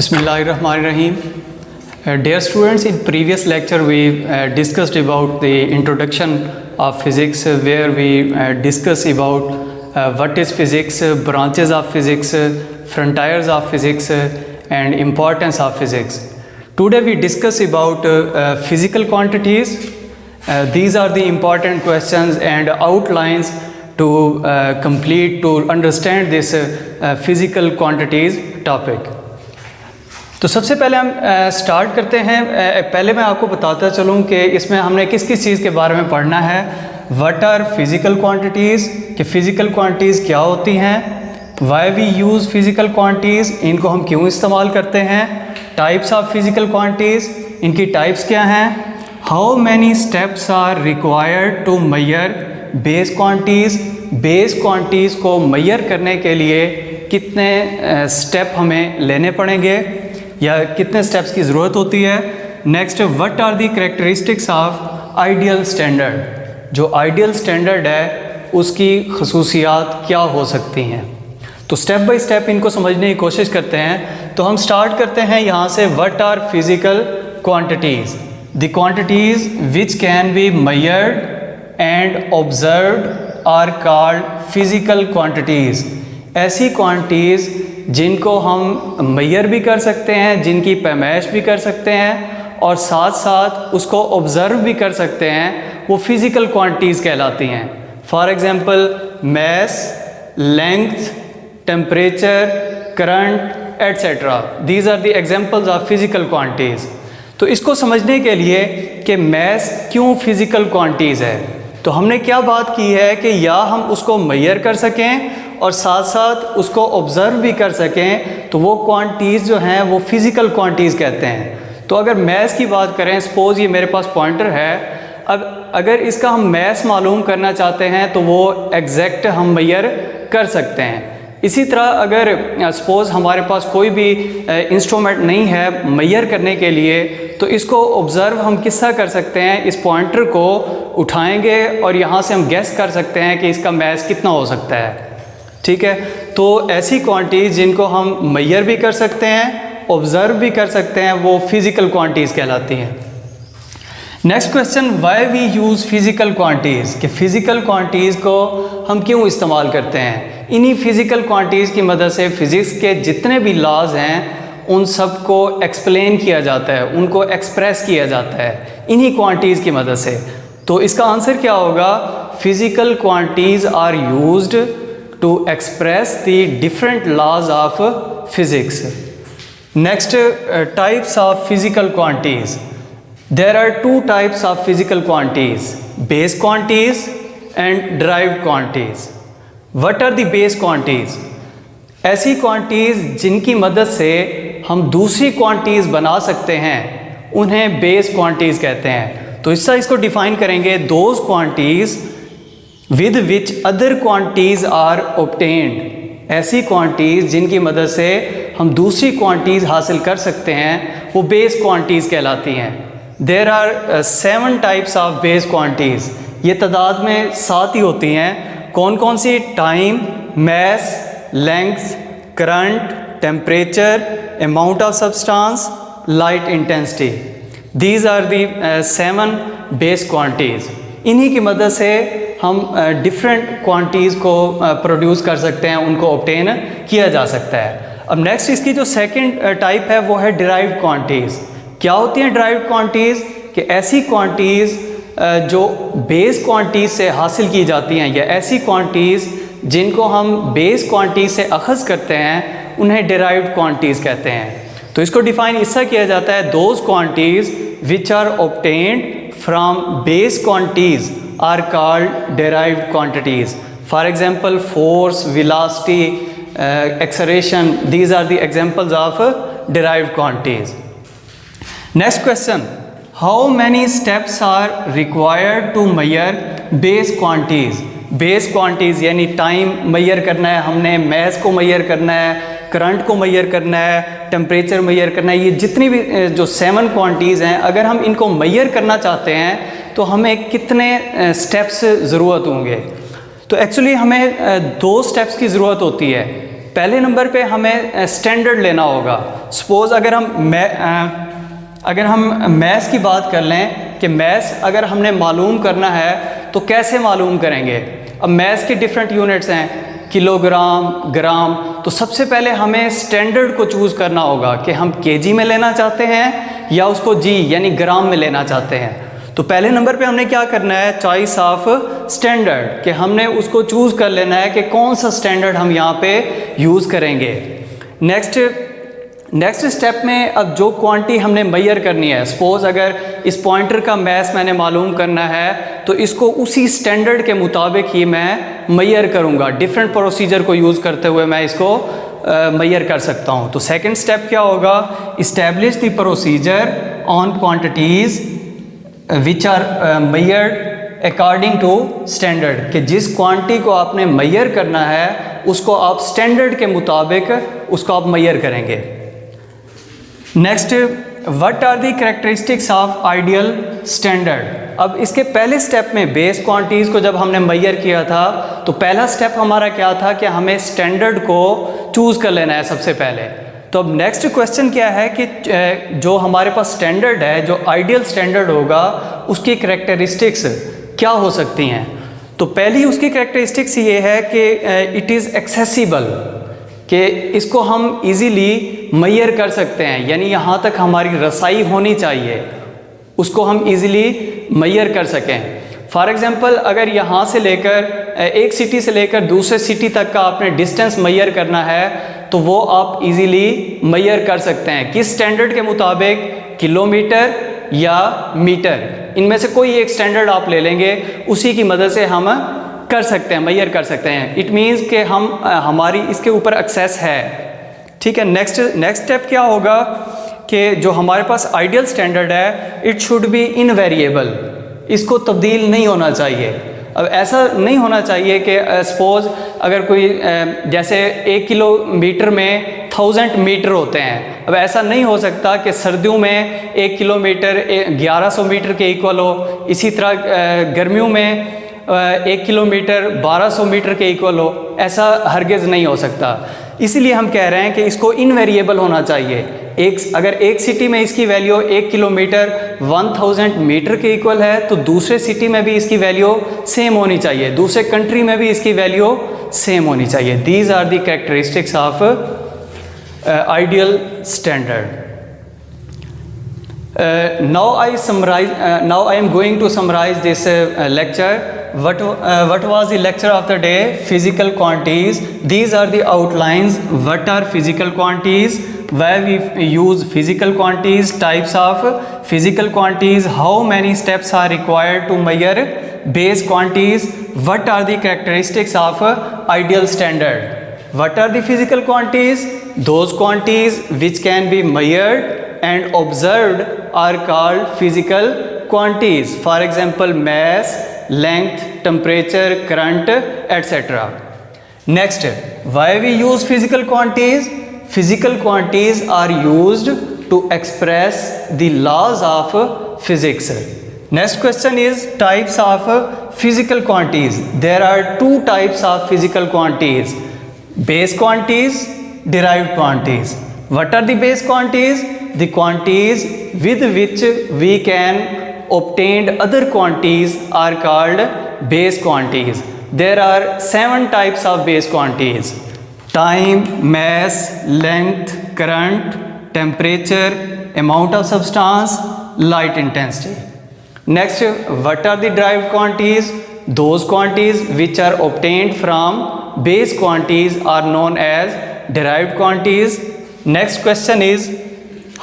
Bismillahirrahmanirrahim. Dear students, in previous lecture we discussed about the introduction of physics, where we discussed about what is physics, branches of physics, frontiers of physics, and importance of physics. Today we discuss about physical quantities. These are the important questions and outlines to complete, to understand this physical quantities topic. तो सबसे पहले हम start करते हैं। पहले मैं आपको बताता चलूँ कि इसमें हमने किस किस चीज़ के बारे में पढ़ना है। व्हाट आर फिज़िकल क्वांटिटीज़, कि फ़िज़िकल क्वांटिटीज़ क्या होती हैं, why we use physical quantities, इनको हम क्यों इस्तेमाल करते हैं, टाइप्स ऑफ फ़िज़िकल क्वांटिटीज़, इनकी टाइप्स क्या हैं, how many steps are required to measure base quantities, base quantities को मेजर करने के लिए कितने स्टेप हमें लेने पड़ेंगे या कितने स्टेप्स की ज़रूरत होती है। Next, what are the characteristics of ideal standard, जो आइडियल स्टैंडर्ड है उसकी खसूसियात क्या हो सकती हैं। तो स्टेप बाय स्टेप इनको समझने की कोशिश करते हैं। तो हम स्टार्ट करते हैं यहाँ से। What are physical quantities, the quantities which can be measured and observed are called physical quantities. ऐसी क्वांटिटीज़ जिनको हम मेजर भी कर सकते हैं, जिनकी पैमाइश भी कर सकते हैं और साथ साथ उसको ऑब्ज़र्व भी कर सकते हैं, वो फिज़िकल क्वांटिटीज़ कहलाती हैं। For example mass, length, temperature, current etcetera, these are the examples of physical quantities. तो इसको समझने के लिए कि मैस क्यों फिज़िकल क्वांटिटीज़ है, तो हमने क्या बात की है कि या हम उसको मेजर कर सकें और साथ साथ उसको ऑब्ज़र्व भी कर सकें, तो वो क्वांटिटीज़ जो हैं वो फिज़िकल क्वांटिटीज़ कहते हैं। तो अगर मैथ्स की बात करें, सपोज़ ये मेरे पास पॉइंटर है, अब अगर इसका हम मैथ्स मालूम करना चाहते हैं तो वो एग्जैक्ट हम मेजर कर सकते हैं। इसी तरह अगर सपोज़ हमारे पास कोई भी इंस्ट्रूमेंट नहीं है मेजर करने के लिए, तो इसको ऑब्ज़र्व हम किससे कर सकते हैं, इस पॉइंटर को उठाएंगे और यहाँ से हम गेस कर सकते हैं कि इसका मैथ कितना हो सकता है। ठीक है, तो ऐसी क्वांटिटीज़ जिनको हम मेजर भी कर सकते हैं, ऑब्ज़र्व भी कर सकते हैं, वो फिज़िकल क्वांटिटीज़ कहलाती हैं। Next question, why we use physical quantities, कि फ़िज़िकल क्वांटिटीज़ को हम क्यों इस्तेमाल करते हैं। इन्हीं फ़िज़िकल क्वांटिटीज़ की मदद से फ़िज़िक्स के जितने भी लॉज हैं उन सब को एक्सप्लेन किया जाता है, उनको एक्सप्रेस किया जाता है इन्हीं क्वांटिटीज़ की मदद से। तो इसका आंसर क्या होगा, physical quantities are used to express the different laws of physics. Next, types of physical quantities. There are two types of physical quantities, base quantities and derived quantities. What are the base quantities? ऐसी quantities जिनकी मदद से हम दूसरी quantities बना सकते हैं उन्हें base quantities कहते हैं। तो इसको डिफाइन करेंगे, those quantities with which other quantities are obtained, ऐसी क्वांटिटीज़ जिनकी मदद से हम दूसरी क्वांटिटीज़ हासिल कर सकते हैं वो बेस क्वांटिटीज़ कहलाती हैं। There are 7 types of base quantities, ये तादाद में 7 ही होती हैं। कौन कौन सी, time, mass, length, current, temperature, amount of substance, light intensity, these are the 7 base quantities. इन्हीं की मदद से हम डिफरेंट क्वांटिटीज़ को प्रोड्यूस कर सकते हैं, उनको ऑब्टेन किया जा सकता है। अब नेक्स्ट इसकी जो सेकंड टाइप है वो है डिराइव्ड क्वांटिटीज़। क्या होती हैं डिराइव्ड क्वांटिटीज़, कि ऐसी क्वांटिटीज़ जो बेस क्वांटिटीज़ से हासिल की जाती हैं या ऐसी क्वांटिटीज़ जिनको हम बेस क्वांटिटीज़ से अखज़ करते हैं उन्हें डिराइव्ड क्वांटिटीज़ कहते हैं। तो इसको डिफ़ाइन इससे किया जाता है, those quantities which are obtained from base quantities are called derived quantities. For example, force, velocity, acceleration, these are the examples of derived quantities. Next question, how many steps are required to measure base quantities? Base quantities यानी time major करना है हमने, mess को major करना है, current को major करना है, टेम्परेचर मेजर करना है, ये जितनी भी जो 7 क्वांटिटीज़ हैं, अगर हम इनको मेजर करना चाहते हैं तो हमें कितने स्टेप्स ज़रूरत होंगे। तो एक्चुअली हमें 2 स्टेप्स की ज़रूरत होती है। पहले नंबर पे हमें स्टैंडर्ड लेना होगा। सपोज अगर हम मैथ्स की बात कर लें कि मैथ्स अगर हमने मालूम करना है तो कैसे मालूम करेंगे। अब मैथ्स की डिफरेंट यूनिट्स हैं, किलोग्राम, ग्राम। तो सबसे पहले हमें स्टैंडर्ड को चूज़ करना होगा कि हम केजी में लेना चाहते हैं या उसको जी यानी ग्राम में लेना चाहते हैं। तो पहले नंबर पे हमने क्या करना है, चॉइस ऑफ स्टैंडर्ड, कि हमने उसको चूज़ कर लेना है कि कौन सा स्टैंडर्ड हम यहाँ पे यूज़ करेंगे। नेक्स्ट स्टेप में अब जो क्वांटिटी हमने मेजर करनी है, सपोज अगर इस पॉइंटर का मैथ मैंने मालूम करना है तो इसको उसी स्टैंडर्ड के मुताबिक ही मैं मेजर करूँगा। डिफरेंट प्रोसीजर को यूज़ करते हुए मैं इसको मेजर कर सकता हूँ। तो सेकंड स्टेप क्या होगा, establish the procedure on quantities which are measured according to standard, कि जिस क्वांटिटी को आपने मेजर करना है उसको आप स्टैंडर्ड के मुताबिक उसको आप मेजर करेंगे। Next, what are the characteristics of ideal standard. अब इसके पहले स्टेप में बेस क्वांटिटीज़ को जब हमने मेजर किया था तो पहला स्टेप हमारा क्या था कि हमें स्टैंडर्ड को चूज़ कर लेना है सबसे पहले। तो अब नेक्स्ट क्वेश्चन क्या है कि जो हमारे पास स्टैंडर्ड है, जो आइडियल स्टैंडर्ड होगा, उसकी कैरेक्टरिस्टिक्स क्या हो सकती हैं। तो पहली उसकी कैरेक्टरिस्टिक्स ये है कि इट इज़ एक्सेसिबल, कि इसको हम इजीली मेजर कर सकते हैं, यानी यहाँ तक हमारी रसाई होनी चाहिए, उसको हम इजीली मेजर कर सकें। फॉर एग्जांपल अगर यहाँ से लेकर एक सिटी से लेकर दूसरे सिटी तक का आपने डिस्टेंस मेजर करना है तो वो आप इजीली मेजर कर सकते हैं। किस स्टैंडर्ड के मुताबिक, किलोमीटर या मीटर, इनमें से कोई एक स्टैंडर्ड आप ले लेंगे, उसी की मदद से हम कर सकते हैं, मेजर कर सकते हैं। इट मीन्स कि हमारी इसके ऊपर एक्सेस है। ठीक है। नेक्स्ट स्टेप क्या होगा कि जो हमारे पास आइडियल स्टैंडर्ड है, इट शुड बी इनवेरिएबल, इसको तब्दील नहीं होना चाहिए। अब ऐसा नहीं होना चाहिए कि सपोज अगर कोई जैसे 1 किलोमीटर में 1000 मीटर होते हैं। अब ऐसा नहीं हो सकता कि सर्दियों में 1 किलोमीटर 1100 मीटर के इक्वल हो, इसी तरह गर्मियों में 1 किलोमीटर 1200 मीटर के इक्वल हो, ऐसा हरगिज़ नहीं हो सकता। इसीलिए हम कह रहे हैं कि इसको इनवेरिएबल होना चाहिए। अगर एक सिटी में इसकी वैल्यू 1 किलोमीटर 1000 मीटर के इक्वल है तो दूसरे सिटी में भी इसकी वैल्यू सेम होनी चाहिए, दूसरे कंट्री में भी इसकी वैल्यू सेम होनी चाहिए। These are the characteristics of ideal standard. Now I am going to summarize this lecture. What was the lecture of the day? Physical quantities. These are the outlines. What are physical quantities? Why we use physical quantities? Types of physical quantities. How many steps are required to measure base quantities? What are the characteristics of ideal standard? What are the physical quantities? Those quantities which can be measured and observed are called physical quantities. For example, mass, length, temperature, current, etc. Next, why we use physical quantities? Physical quantities are used to express the laws of physics. Next question is types of physical quantities. There are two types of physical quantities: base quantities, derived quantities. What are the base quantities? The quantities with which we can obtain other quantities are called base quantities. There are 7 types of base quantities: time, mass, length, current, temperature, amount of substance, light intensity. Next, what are the derived quantities? Those quantities which are obtained from base quantities are known as derived quantities. Next question is,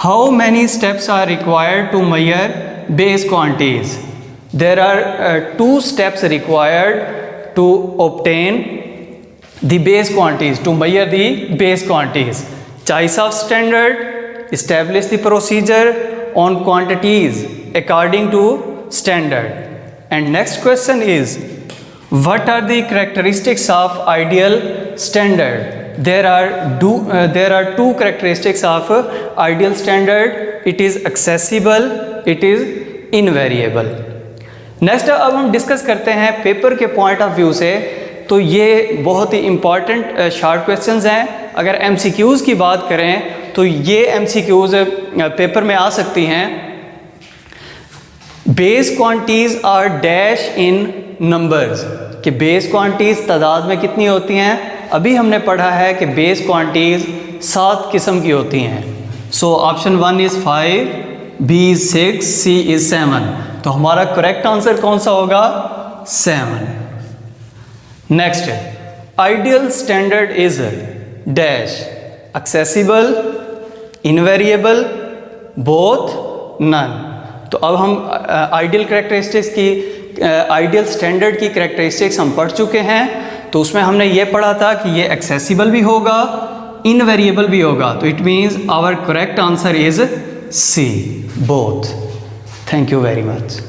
how many steps are required to measure base quantities? There are 2 steps required to obtain the base quantities, to measure the base quantities. Choice of standard, establish the procedure on quantities according to standard. And next question is, what are the characteristics of ideal standard? There are 2 characteristics of ideal standard. It is accessible, it is invariable. Next अब हम discuss करते हैं paper के point of view से तो ये बहुत ही important short questions हैं। अगर MCQs की बात करें तो ये MCQs पेपर में आ सकती हैं। Base quantities are dash in numbers, कि बेस क्वांटिटीज तादाद में कितनी होती हैं। अभी हमने पढ़ा है कि बेस क्वांटिटीज 7 किस्म की होती हैं। So option 1 is 5, B is 6, C is 7। तो हमारा करेक्ट आंसर कौन सा होगा? 7। नेक्स्ट है, ideal standard is dash, accessible, invariable, both, none. तो अब हम आइडियल कैरेक्टरिस्टिक्स की आइडियल स्टैंडर्ड की कैरेक्टरिस्टिक्स हम पढ़ चुके हैं। तो उसमें हमने ये पढ़ा था कि ये एक्सेसिबल भी होगा, इनवेरिएबल भी होगा। तो it means our correct answer is C, both. Thank you very much.